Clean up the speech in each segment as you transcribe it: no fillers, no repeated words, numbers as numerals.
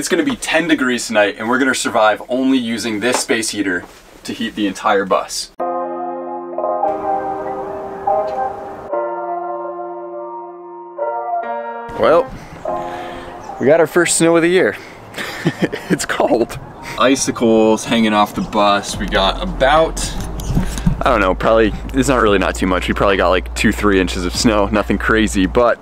It's gonna be 10 degrees tonight, and we're gonna survive only using this space heater to heat the entire bus. Well, we got our first snow of the year. It's cold. Icicles hanging off the bus. We got about, I don't know, probably, it's not too much. We probably got like 2-3 inches of snow, nothing crazy, but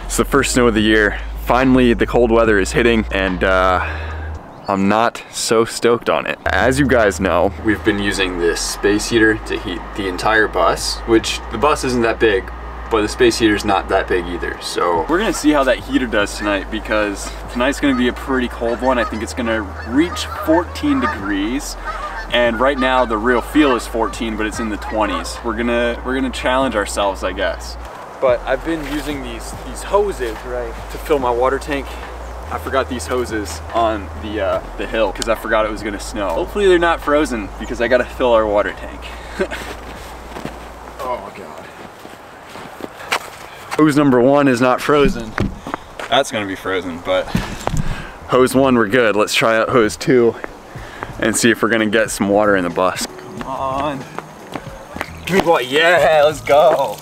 it's the first snow of the year. Finally, the cold weather is hitting, and I'm not so stoked on it. As you guys know, we've been using this space heater to heat the entire bus, which the bus isn't that big, but the space heater's not that big either. So we're gonna see how that heater does tonight, because tonight's gonna be a pretty cold one. I think it's gonna reach 14 degrees. And right now the real feel is 14, but it's in the 20s. We're gonna challenge ourselves, I guess. But I've been using these hoses, right, to fill my water tank. I forgot these hoses on the hill because I forgot it was gonna snow. Hopefully they're not frozen because I gotta fill our water tank. Oh God. Hose number 1 is not frozen. That's gonna be frozen, but hose 1 we're good. Let's try out hose 2 and see if we're gonna get some water in the bus. Come on. Give me what? Yeah, let's go.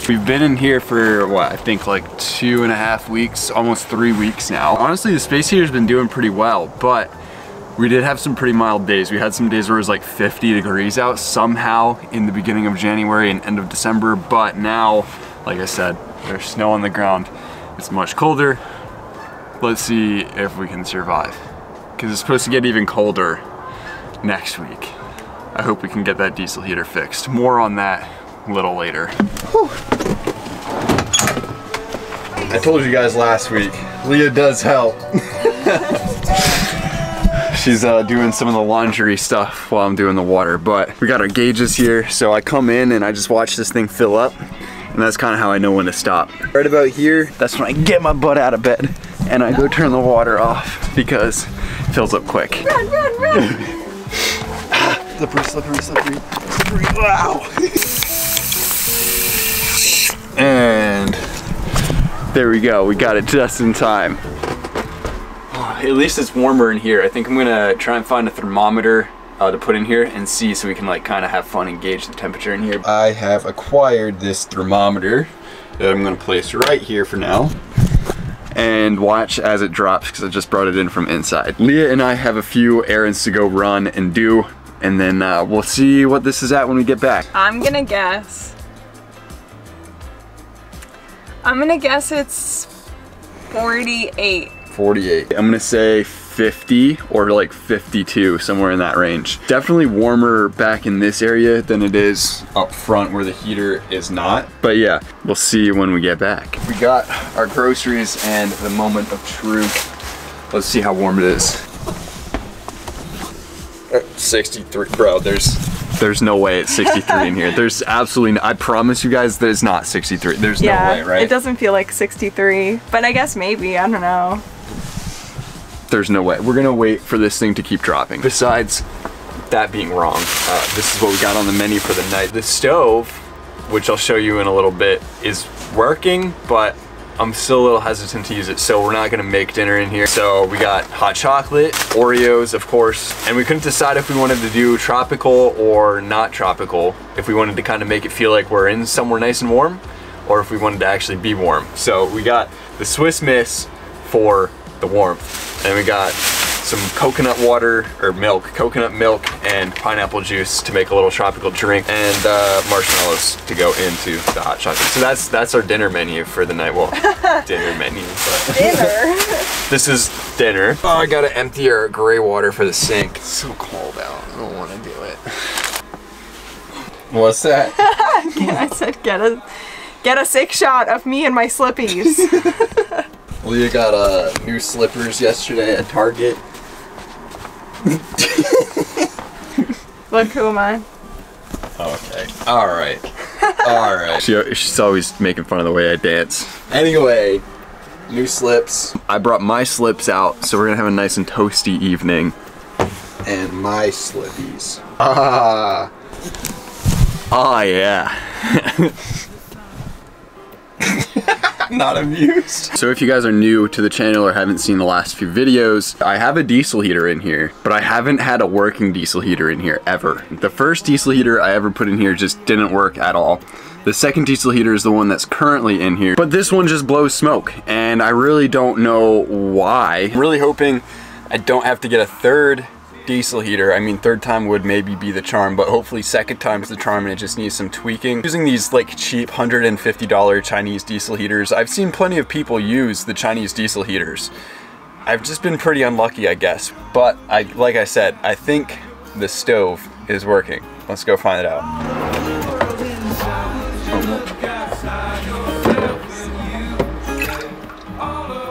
We've been in here for what, I think like 2.5 weeks, almost 3 weeks now. Honestly, the space heater's been doing pretty well, but we did have some pretty mild days. We had some days where it was like 50 degrees out somehow in the beginning of January and end of December, but now, like I said, there's snow on the ground. It's much colder. Let's see if we can survive, because it's supposed to get even colder next week. I hope we can get that diesel heater fixed. More on that a little later. Whew. I told you guys last week, Leah does help. She's doing some of the laundry stuff while I'm doing the water, but we got our gauges here, so I come in and I just watch this thing fill up, and that's kind of how I know when to stop. Right about here, that's when I get my butt out of bed and I go turn the water off because it fills up quick. Run, run, run! Slippery, slippery, slippery, slippery, wow! And there we go, we got it just in time. At least it's warmer in here. I think I'm gonna try and find a thermometer to put in here and see, so we can like kind of have fun and gauge the temperature in here. I have acquired this thermometer that I'm gonna place right here for now and watch as it drops, because I just brought it in from inside. Leah and I have a few errands to go run and do, and then we'll see what this is at when we get back. I'm gonna guess it's 48. 48. I'm gonna say 50 or like 52, somewhere in that range. Definitely warmer back in this area than it is up front where the heater is not. But yeah, we'll see when we get back. We got our groceries and the moment of truth. Let's see how warm it is. 63, bro, there's no way it's 63 in here. There's absolutely no, I promise you guys that it's not 63. There's no way, right? It doesn't feel like 63, but I guess maybe, I don't know. There's no way. We're gonna wait for this thing to keep dropping. Besides that being wrong, this is what we got on the menu for the night. The stove, which I'll show you in a little bit, is working, but I'm still a little hesitant to use it, so we're not gonna make dinner in here. So we got hot chocolate, Oreos, of course, and we couldn't decide if we wanted to do tropical or not tropical, if we wanted to kind of make it feel like we're in somewhere nice and warm, or if we wanted to actually be warm. So we got the Swiss Miss for the warmth, and we got some coconut water, or milk, coconut milk and pineapple juice to make a little tropical drink, and marshmallows to go into the hot chocolate. So that's our dinner menu for the night. Well, dinner menu, but dinner. This is dinner. Oh, I gotta empty our gray water for the sink. It's so cold out, I don't wanna do it. What's that? I said get a sick shot of me and my slippies. Leah got new slippers yesterday at Target. Look, who am I? Okay. Alright. Alright. She's always making fun of the way I dance. Anyway, new slips. I brought my slips out, so we're gonna have a nice and toasty evening. And my slippies. Ah. Oh yeah. Not amused. So if you guys are new to the channel or haven't seen the last few videos, I have a diesel heater in here, but I haven't had a working diesel heater in here ever. The first diesel heater I ever put in here just didn't work at all. The second diesel heater is the one that's currently in here, but this one just blows smoke, and I really don't know why. I'm really hoping I don't have to get a third diesel heater. I mean, third time would maybe be the charm, but hopefully second time's the charm and it just needs some tweaking. Using these like cheap $150 Chinese diesel heaters, I've seen plenty of people use the Chinese diesel heaters. I've just been pretty unlucky, I guess. But like I said, I think the stove is working. Let's go find it out.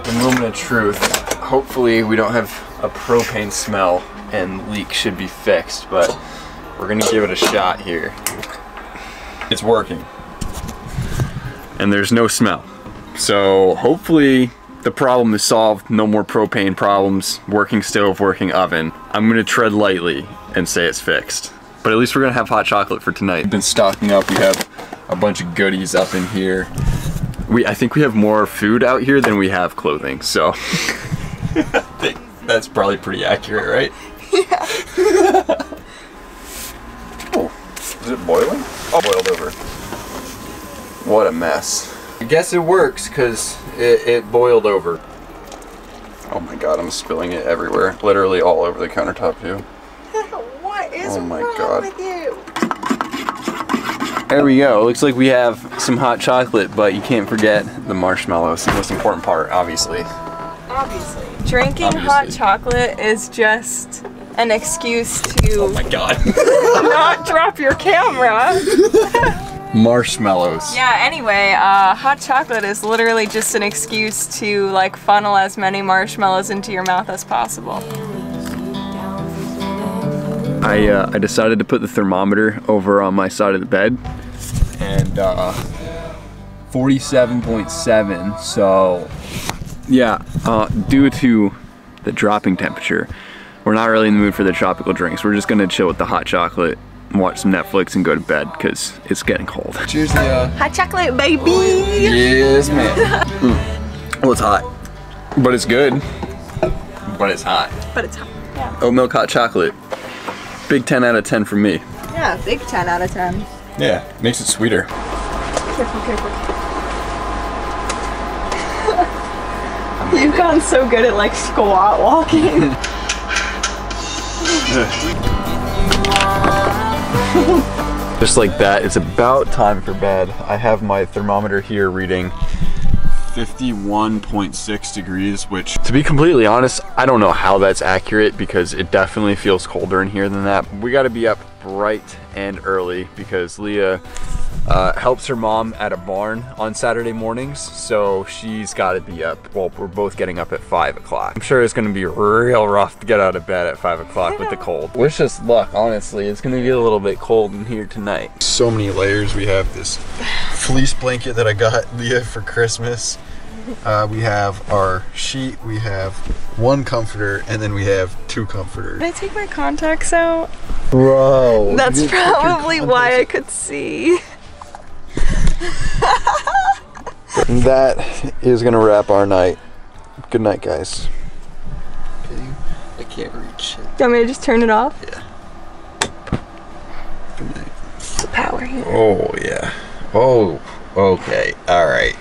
The moment of truth. Hopefully we don't have a propane smell and leak should be fixed, but we're gonna give it a shot here. It's working. And there's no smell. So hopefully the problem is solved, no more propane problems, working stove, working oven. I'm gonna tread lightly and say it's fixed. But at least we're gonna have hot chocolate for tonight. We've been stocking up, we have a bunch of goodies up in here. I think we have more food out here than we have clothing, so. I think that's probably pretty accurate, right? Yeah. Oh, is it boiling? Oh, boiled over. What a mess. I guess it works because it boiled over. Oh my god, I'm spilling it everywhere. Literally all over the countertop too. What is oh my wrong god. with you? There we go. Looks like we have some hot chocolate, but you can't forget the marshmallows. The most important part, obviously. Obviously. Drinking hot chocolate is just an excuse to oh my god. not drop your camera. Marshmallows. Yeah, anyway, hot chocolate is literally just an excuse to like funnel as many marshmallows into your mouth as possible. I decided to put the thermometer over on my side of the bed, and 47.7, so yeah, due to the dropping temperature, we're not really in the mood for the tropical drinks. We're just gonna chill with the hot chocolate, watch some Netflix, and go to bed because it's getting cold. Cheers to hot chocolate, baby! Yes, man. Well, it's hot, but it's good. But it's hot. But it's hot, yeah. Oat milk hot chocolate. Big 10 out of 10 for me. Yeah, big 10 out of 10. Yeah, makes it sweeter. Careful, careful. You've gotten so good at like squat walking. Just like that, it's about time for bed. I have my thermometer here reading 51.6 degrees, which, to be completely honest, I don't know how that's accurate because it definitely feels colder in here than that. We got to be up bright and early because Leah helps her mom at a barn on Saturday mornings, so she's got to be up. Well, we're both getting up at 5 o'clock. I'm sure it's going to be real rough to get out of bed at 5 o'clock with the cold. Wish us luck, honestly. It's going to get a little bit cold in here tonight. So many layers. We have this fleece blanket that I got Leah for Christmas. We have our sheet, we have one comforter, and then we have two comforters. Did I take my contacts out? Bro. That's probably why I could see. That is gonna wrap our night. Good night, guys. I can't reach. Do you want me to just turn it off? Yeah. Good night. The power here. Oh, yeah. Oh, okay. All right.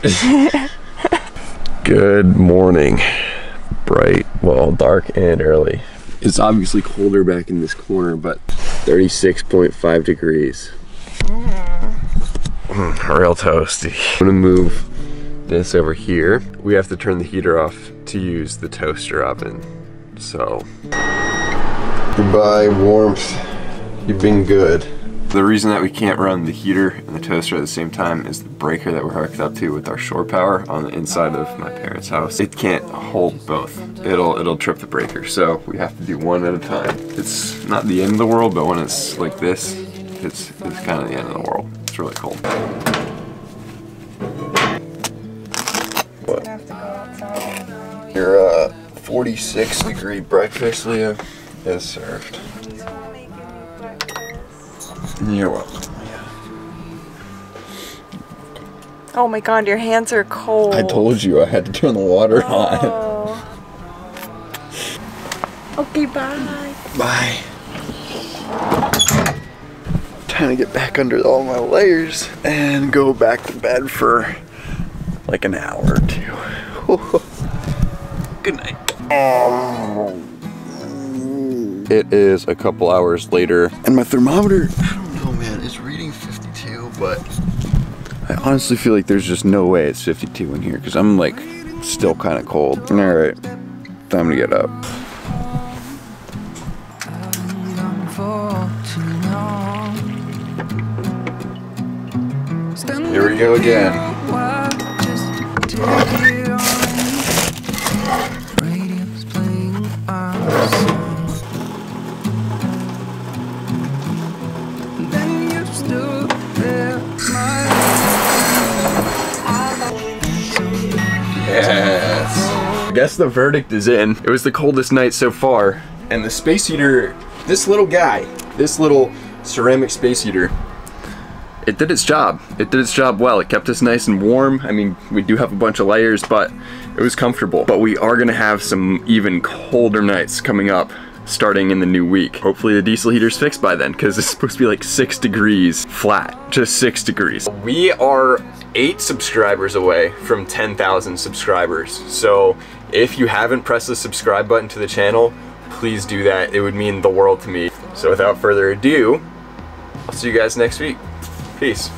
Good morning. Bright, well, dark and early. It's obviously colder back in this corner, but 36.5 degrees. Real toasty. I'm gonna move this over here. We have to turn the heater off to use the toaster oven, so. Goodbye, warmth. You've been good. The reason that we can't run the heater and the toaster at the same time is the breaker that we're hooked up to with our shore power on the inside of my parents' house. It can't hold both. It'll trip the breaker, so we have to do one at a time. It's not the end of the world, but when it's like this, it's kind of the end of the world. It's really cold. What? Your 46-degree breakfast, Leah, is served. You're welcome. Oh my god, your hands are cold. I told you I had to turn the water on. Okay, bye. Bye. Trying to get back under all my layers and go back to bed for like an hour or two. Good night. It is a couple hours later and my thermometer, I don't know man, it's reading 52, but I honestly feel like there's just no way it's 52 in here because I'm like still kind of cold. All right, time to get up. Here we go again. Yes. I guess the verdict is in. It was the coldest night so far, and the space heater, this little guy, this little ceramic space heater, it did its job. It did its job well. It kept us nice and warm. I mean, we do have a bunch of layers, but it was comfortable. But we are gonna have some even colder nights coming up starting in the new week. Hopefully the diesel heater's fixed by then, because it's supposed to be like 6 degrees flat, just 6 degrees. We are 8 subscribers away from 10,000 subscribers. So if you haven't pressed the subscribe button to the channel, please do that. It would mean the world to me. So without further ado, I'll see you guys next week. Peace.